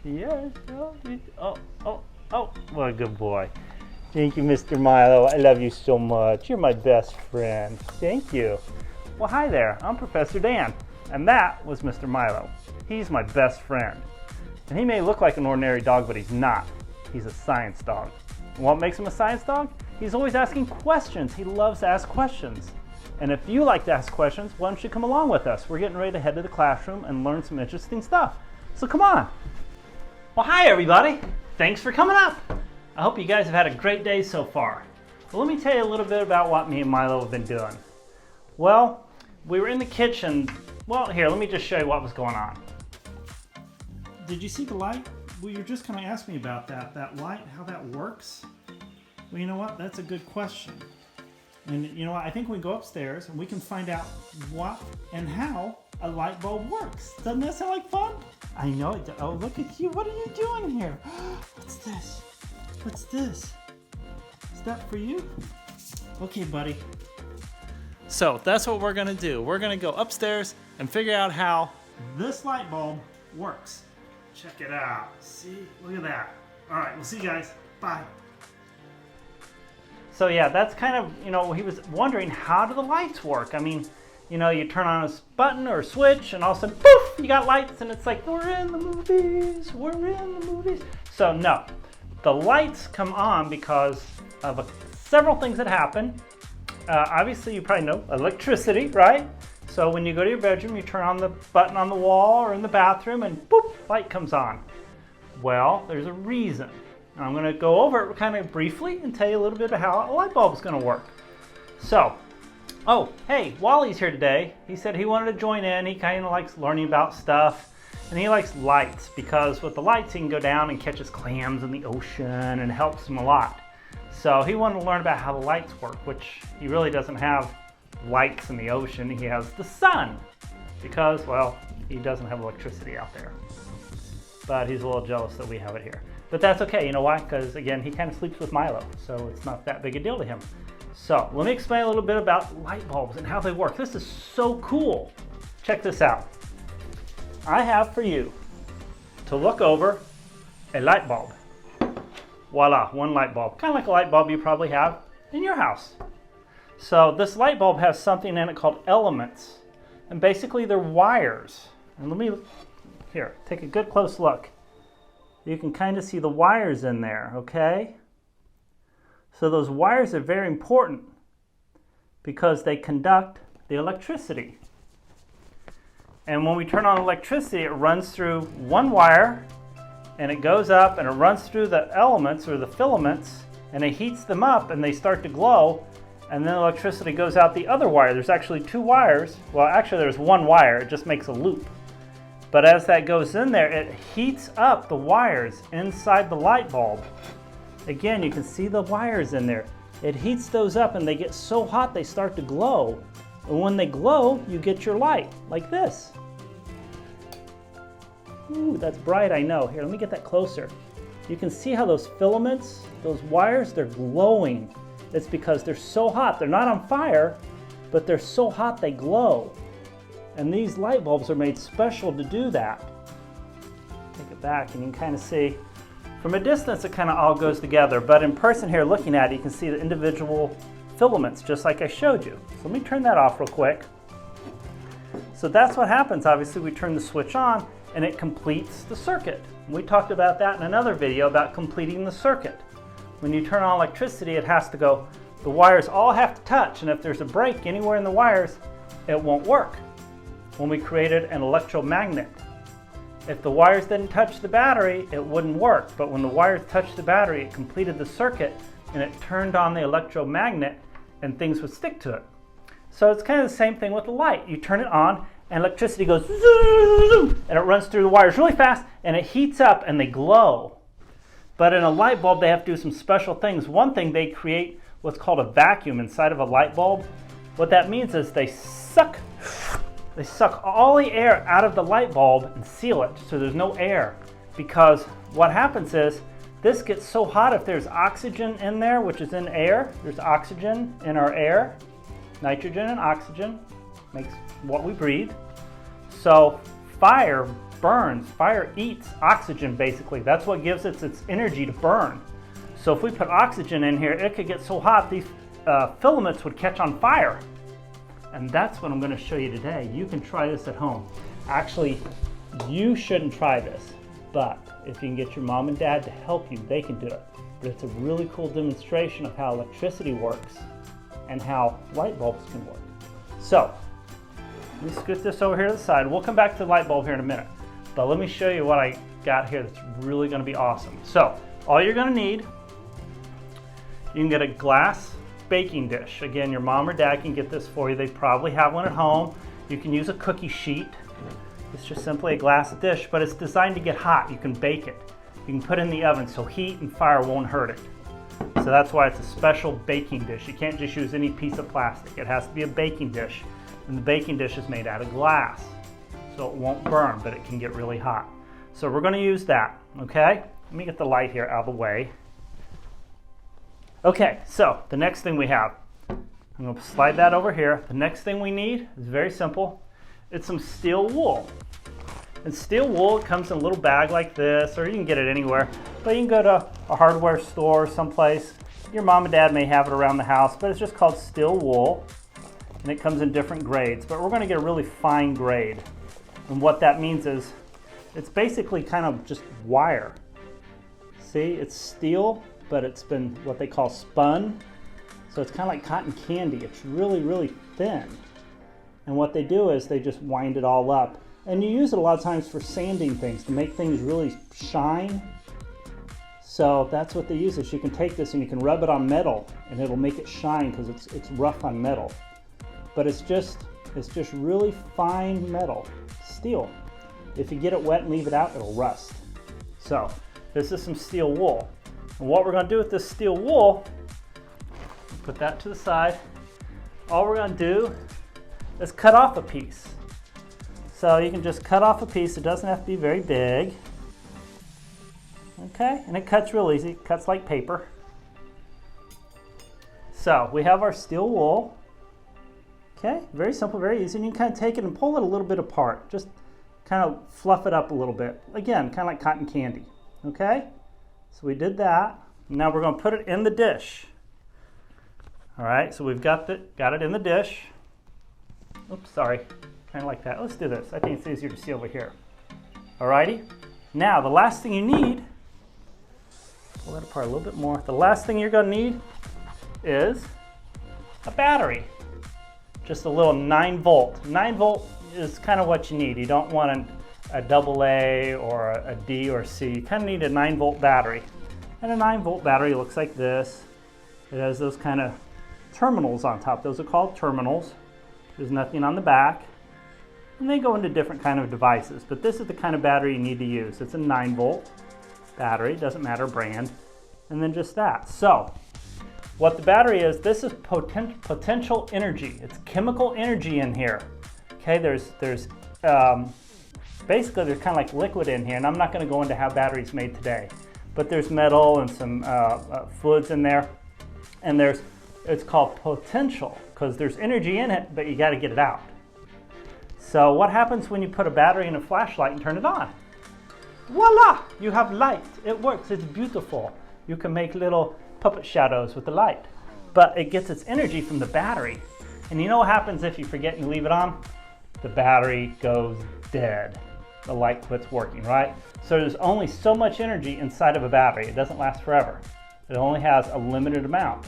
Yes. Oh, what a good boy. Thank you, Mr. Milo. I love you so much. You're my best friend. Thank you. Well, hi there. I'm Professor Dan, and that was Mr. Milo. He's my best friend. And he may look like an ordinary dog, but he's not. He's a science dog. And what makes him a science dog? He's always asking questions. He loves to ask questions. And if you like to ask questions, why don't you come along with us? We're getting ready to head to the classroom and learn some interesting stuff. So come on. Well, hi everybody. Thanks for coming up. I hope you guys have had a great day so far. Well, let me tell you a little bit about what me and Milo have been doing. Well, we were in the kitchen. Well, here, let me just show you what was going on. Did you see the light? Well, you're just going to ask me about that light, how that works. Well, you know what? That's a good question. And you know what? I think we go upstairs and we can find out what and how a light bulb works. Doesn't that sound like fun? I know it. Oh, look at you. What are you doing here? What's this? What's this? Is that for you? Okay, buddy. So that's what we're going to do. We're going to go upstairs and figure out how this light bulb works. Check it out. See? Look at that. All right, we'll see you guys. Bye. So yeah, that's kind of, he was wondering, how do the lights work? I mean, you turn on a button or a switch and all of a sudden, poof, you got lights and it's like, we're in the movies. So no, the lights come on because of several things that happen. Obviously, you probably know electricity, right? So when you go to your bedroom, you turn on the button on the wall or in the bathroom and boop, light comes on. Well, there's a reason. I'm going to go over it kind of briefly and tell you a little bit about how a light bulb is going to work. So, oh, hey, Wally's here today. He said he wanted to join in. He kind of likes learning about stuff. And he likes lights because with the lights he can go down and catches clams in the ocean and it helps him a lot. So he wanted to learn about how the lights work, which he really doesn't have lights in the ocean. He has the sun because, well, he doesn't have electricity out there. But he's a little jealous that we have it here. But that's okay, you know why? Because again, he kind of sleeps with Milo, so it's not that big a deal to him. So let me explain a little bit about light bulbs and how they work. This is so cool. Check this out. I have for you to look over a light bulb. Voila, one light bulb. Kind of like a light bulb you probably have in your house. So this light bulb has something in it called elements. And basically they're wires. And let me, here, take a good close look. You can kind of see the wires in there, okay? So those wires are very important because they conduct the electricity. And when we turn on electricity, it runs through one wire and it goes up and it runs through the elements or the filaments and it heats them up and they start to glow, and then electricity goes out the other wire. There's actually two wires. Well, actually there's one wire. It just makes a loop. But as that goes in there, it heats up the wires inside the light bulb. Again, you can see the wires in there. It heats those up and they get so hot they start to glow. And when they glow, you get your light, like this. Ooh, that's bright, I know. Here, let me get that closer. You can see how those filaments, those wires, they're glowing. It's because they're so hot. They're not on fire, but they're so hot they glow. And these light bulbs are made special to do that. Take it back and you can kind of see, from a distance it kind of all goes together, but in person here looking at it, you can see the individual filaments just like I showed you. So let me turn that off real quick. So that's what happens. Obviously we turn the switch on and it completes the circuit. We talked about that in another video about completing the circuit. When you turn on electricity, it has to go, the wires all have to touch, and if there's a break anywhere in the wires, it won't work. When we created an electromagnet, if the wires didn't touch the battery, it wouldn't work. But when the wires touched the battery, it completed the circuit and it turned on the electromagnet and things would stick to it. So it's kind of the same thing with the light. You turn it on and electricity goes zoom, and it runs through the wires really fast and it heats up and they glow. But in a light bulb, they have to do some special things. One thing, they create what's called a vacuum inside of a light bulb. What that means is they suck all the air out of the light bulb and seal it so there's no air. Because what happens is this gets so hot, if there's oxygen in there, which is in air, there's oxygen in our air, nitrogen and oxygen makes what we breathe. So fire burns. Fire eats oxygen, basically. That's what gives it its energy to burn. So if we put oxygen in here, it could get so hot these filaments would catch on fire. And that's what I'm going to show you today. You can try this at home. Actually, you shouldn't try this, but if you can get your mom and dad to help you, they can do it. But it's a really cool demonstration of how electricity works and how light bulbs can work. So, let me scoot this over here to the side. We'll come back to the light bulb here in a minute. But let me show you what I got here that's really going to be awesome. So, all you're going to need, you can get a glass baking dish. Again, your mom or dad can get this for you. They probably have one at home. You can use a cookie sheet. It's just simply a glass dish, but it's designed to get hot. You can bake it. You can put it in the oven so heat and fire won't hurt it. So that's why it's a special baking dish. You can't just use any piece of plastic. It has to be a baking dish. And the baking dish is made out of glass. So it won't burn, but it can get really hot. So we're going to use that, okay? Let me get the light here out of the way. Okay, so the next thing we have, I'm going to slide that over here. The next thing we need is very simple. It's some steel wool. And steel wool, it comes in a little bag like this, or you can get it anywhere. But you can go to a hardware store someplace. Your mom and dad may have it around the house, but it's just called steel wool. And it comes in different grades, but we're going to get a really fine grade. And what that means is it's basically kind of just wire. See, it's steel, but it's been what they call spun. So it's kind of like cotton candy. It's really, really thin. And what they do is they just wind it all up. And you use it a lot of times for sanding things, to make things really shine. So that's what they use this. You can take this and you can rub it on metal and it'll make it shine because it's rough on metal. But it's just really fine metal, steel. If you get it wet and leave it out, it'll rust. So this is some steel wool. And what we're going to do with this steel wool, put that to the side. All we're going to do is cut off a piece. So you can just cut off a piece. It doesn't have to be very big. Okay, and it cuts real easy. It cuts like paper. So we have our steel wool. Okay, very simple, very easy. And you can kind of take it and pull it a little bit apart. Just kind of fluff it up a little bit. Again, kind of like cotton candy. Okay, so we did that. Now we're going to put it in the dish. All right, so we've got it in the dish. Oops, sorry. Kind of like that. Let's do this. I think it's easier to see over here. Alrighty. Now the last thing you need, pull that apart a little bit more. The last thing you're going to need is a battery. Just a little 9 volt. 9 volt is kind of what you need. You don't want a AA or a D or C. You kind of need a 9 volt battery. And a 9 volt battery looks like this. It has those kind of terminals on top. Those are called terminals. There's nothing on the back. And they go into different kind of devices, but this is the kind of battery you need to use. It's a 9 volt battery, doesn't matter brand, and then just that. So what the battery is, this is potential energy. It's chemical energy in here. Okay, there's basically there's kind of like liquid in here, and I'm not going to go into how batteries made today, but there's metal and some fluids in there, and it's called potential because there's energy in it, but you got to get it out. So what happens when you put a battery in a flashlight and turn it on? Voila! You have light. It works. It's beautiful. You can make little puppet shadows with the light. But it gets its energy from the battery. And you know what happens if you forget and you leave it on? The battery goes dead. The light quits working, right? So there's only so much energy inside of a battery. It doesn't last forever. It only has a limited amount.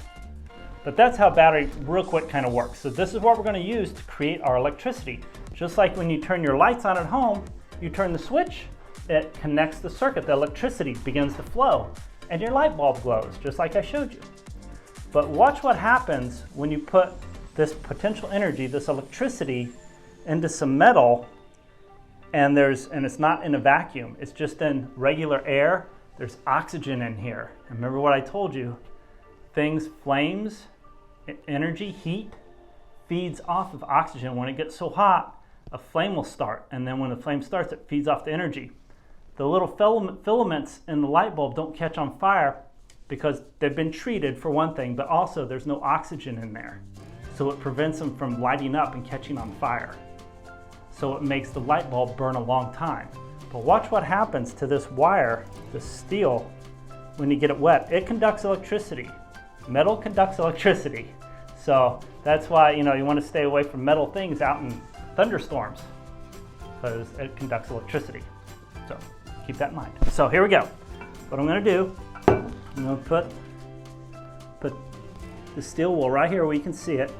But that's how battery real quick kind of works. So this is what we're going to use to create our electricity. Just like when you turn your lights on at home, you turn the switch, it connects the circuit, the electricity begins to flow, and your light bulb glows, just like I showed you. But watch what happens when you put this potential energy, this electricity, into some metal, and it's not in a vacuum, it's just in regular air. There's oxygen in here. Remember what I told you, flames, energy, heat, feeds off of oxygen. When it gets so hot, a flame will start, and then when the flame starts, it feeds off the energy. The little filaments in the light bulb don't catch on fire because they've been treated for one thing, but also there's no oxygen in there. So it prevents them from lighting up and catching on fire. So it makes the light bulb burn a long time. But watch what happens to this wire, this steel, when you get it wet. It conducts electricity. Metal conducts electricity. So that's why, you want to stay away from metal things out in thunderstorms, because it conducts electricity. So keep that in mind. So here we go. What I'm going to do, I'm going to put the steel wool right here where you can see it.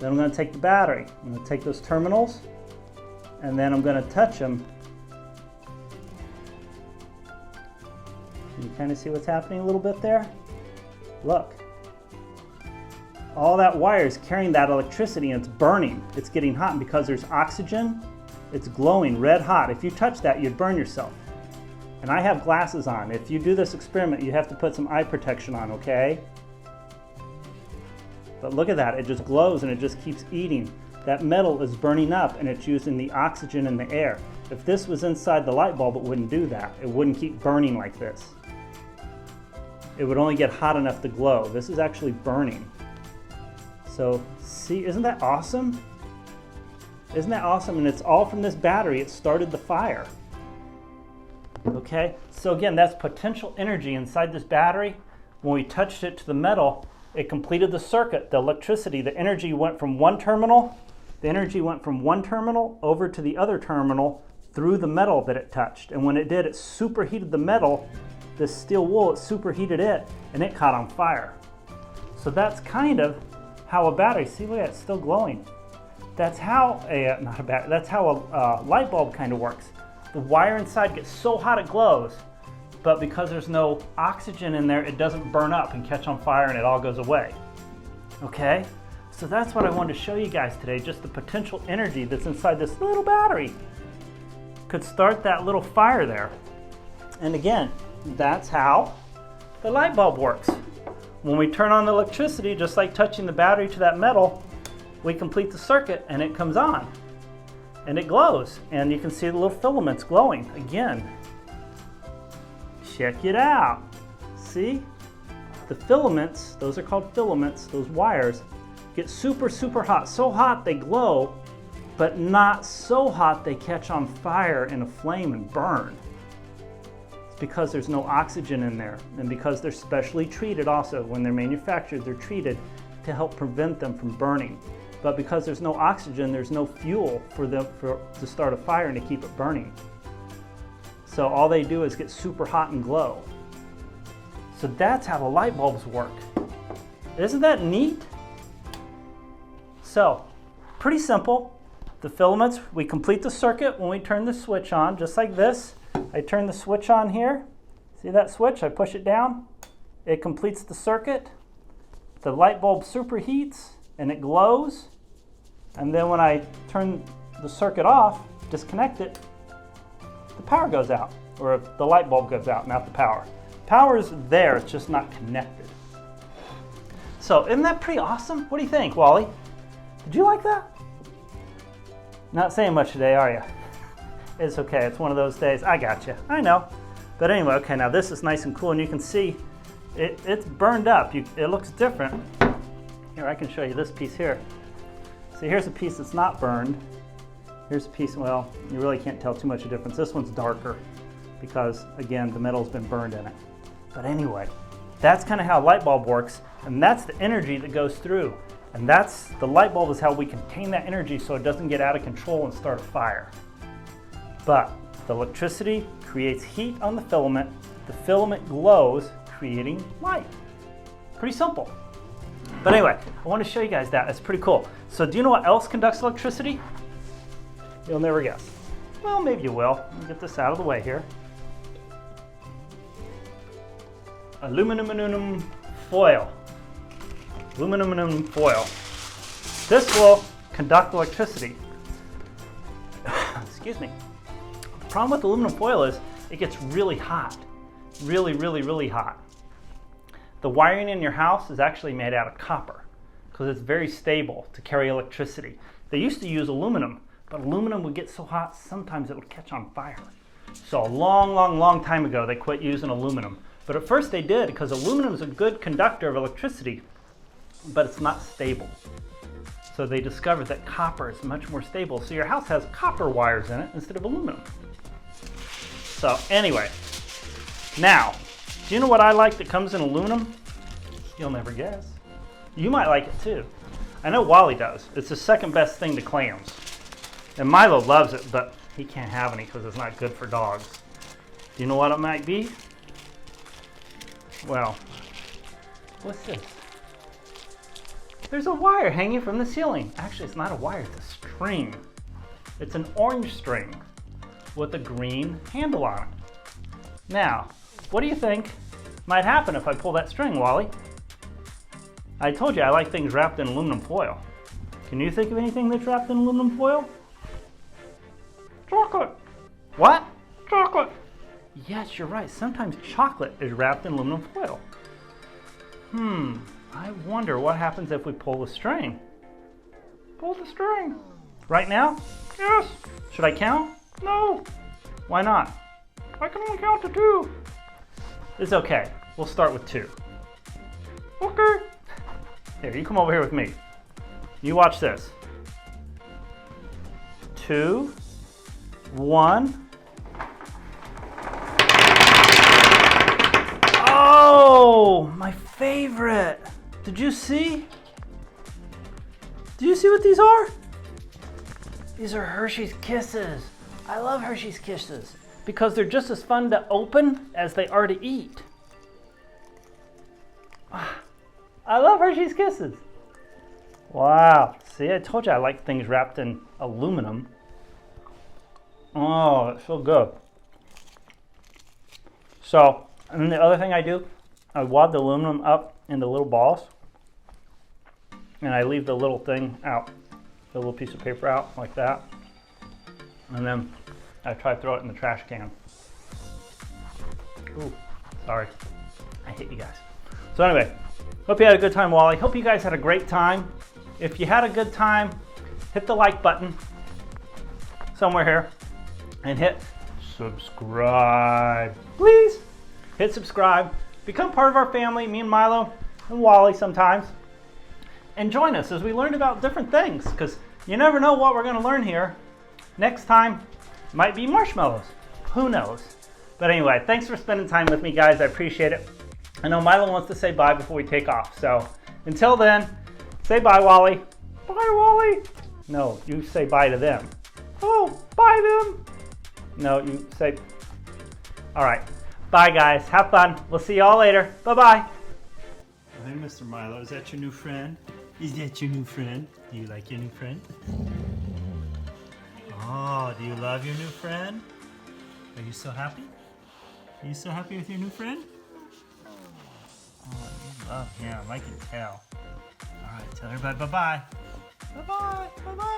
Then I'm going to take the battery. I'm going to take those terminals, and then I'm going to touch them. Can you kind of see what's happening a little bit there? Look. All that wire is carrying that electricity and it's burning. It's getting hot, and because there's oxygen, it's glowing red hot. If you touch that, you'd burn yourself. And I have glasses on. If you do this experiment, you have to put some eye protection on, okay? But look at that, it just glows and it just keeps eating. That metal is burning up and it's using the oxygen in the air. If this was inside the light bulb, it wouldn't do that. It wouldn't keep burning like this. It would only get hot enough to glow. This is actually burning. So see, isn't that awesome? Isn't that awesome? And it's all from this battery. It started the fire. Okay, so again, that's potential energy inside this battery. When we touched it to the metal, it completed the circuit. The electricity, the energy went from one terminal. The energy went from one terminal over to the other terminal through the metal that it touched. And when it did, it superheated the metal, this steel wool, it superheated it, and it caught on fire. So that's kind of how a battery, see, look at it, it's still glowing. That's how that's how a light bulb kind of works. The wire inside gets so hot it glows, but because there's no oxygen in there, it doesn't burn up and catch on fire and it all goes away. Okay, so that's what I wanted to show you guys today, just the potential energy that's inside this little battery. Could start that little fire there. And again, that's how the light bulb works. When we turn on the electricity, just like touching the battery to that metal, we complete the circuit and it comes on. And it glows. And you can see the little filaments glowing. Again, check it out. See? The filaments, those are called filaments, those wires, get super, super hot. So hot they glow, but not so hot they catch on fire in a flame and burn. Because there's no oxygen in there, and because they're specially treated also. When they're manufactured, they're treated to help prevent them from burning. But because there's no oxygen, there's no fuel for them to start a fire and to keep it burning. So all they do is get super hot and glow. So that's how the light bulbs work. Isn't that neat? So, pretty simple. The filaments, we complete the circuit when we turn the switch on, just like this. I turn the switch on here. See that switch? I push it down. It completes the circuit. The light bulb superheats and it glows. And then when I turn the circuit off, disconnect it, the power goes out. Or the light bulb goes out, not the power. Power is there, it's just not connected. So isn't that pretty awesome? What do you think, Wally? Did you like that? Not saying much today, are you? It's okay, it's one of those days. I got you, I know. But anyway, okay, now this is nice and cool, and you can see it's burned up. It looks different. Here, I can show you this piece here. See, here's a piece that's not burned. Here's a piece, well, you really can't tell too much of a difference. This one's darker because, again, the metal's been burned in it. But anyway, that's kind of how a light bulb works, and that's the energy that goes through. And that's, the light bulb is how we contain that energy so it doesn't get out of control and start a fire. But the electricity creates heat on the filament. The filament glows, creating light. Pretty simple. But anyway, I want to show you guys that. It's pretty cool. So do you know what else conducts electricity? You'll never guess. Well, maybe you will. Let me get this out of the way here. Aluminum foil. Aluminum foil. This will conduct electricity. Excuse me. The problem with aluminum foil is it gets really hot. Really hot. The wiring in your house is actually made out of copper because it's very stable to carry electricity. They used to use aluminum, but aluminum would get so hot sometimes it would catch on fire. So a long time ago they quit using aluminum. But at first they did because aluminum is a good conductor of electricity, but it's not stable. So they discovered that copper is much more stable. So your house has copper wires in it instead of aluminum. So anyway, now, do you know what I like that comes in aluminum? You'll never guess. You might like it too. I know Wally does. It's the second best thing to clams. And Milo loves it, but he can't have any because it's not good for dogs. Do you know what it might be? Well, what's this? There's a wire hanging from the ceiling. Actually, it's not a wire, it's a string. It's an orange string with a green handle on it. Now, what do you think might happen if I pull that string, Wally? I told you I like things wrapped in aluminum foil. Can you think of anything that's wrapped in aluminum foil? Chocolate. What? Chocolate. Yes, you're right. Sometimes chocolate is wrapped in aluminum foil. I wonder what happens if we pull the string. Pull the string. Right now? Yes. Should I count? No. Why not? I can only count to 2. It's okay. We'll start with 2. Okay. Here, you come over here with me. You watch this. 2, 1. Oh, my favorite. Did you see? Do you see what these are? These are Hershey's Kisses. I love Hershey's Kisses because they're just as fun to open as they are to eat. I love Hershey's Kisses. Wow. See, I told you I like things wrapped in aluminum. Oh, it's so good. So, and then the other thing I do, I wad the aluminum up into little balls. And I leave the little thing out, the little piece of paper out like that. And then I try to throw it in the trash can. Ooh, sorry. I hate you guys. So anyway, hope you had a good time, Wally. Hope you guys had a great time. If you had a good time, hit the like button somewhere here and hit subscribe. Please hit subscribe. Become part of our family, me and Milo and Wally sometimes. And join us as we learn about different things because you never know what we're going to learn here. Next time might be marshmallows. Who knows? But anyway, thanks for spending time with me, guys. I appreciate it. I know Milo wants to say bye before we take off. So until then, say bye, Wally. Bye, Wally. No, you say bye to them. Oh, bye them. No, you say. All right. Bye, guys. Have fun. We'll see you all later. Bye-bye. Hey, Mr. Milo. Is that your new friend? Is that your new friend? Do you like your new friend? Oh, do you love your new friend? Are you so happy? Are you so happy with your new friend? Oh, you love him. I can tell. All right, tell everybody bye-bye. Bye-bye. Bye-bye.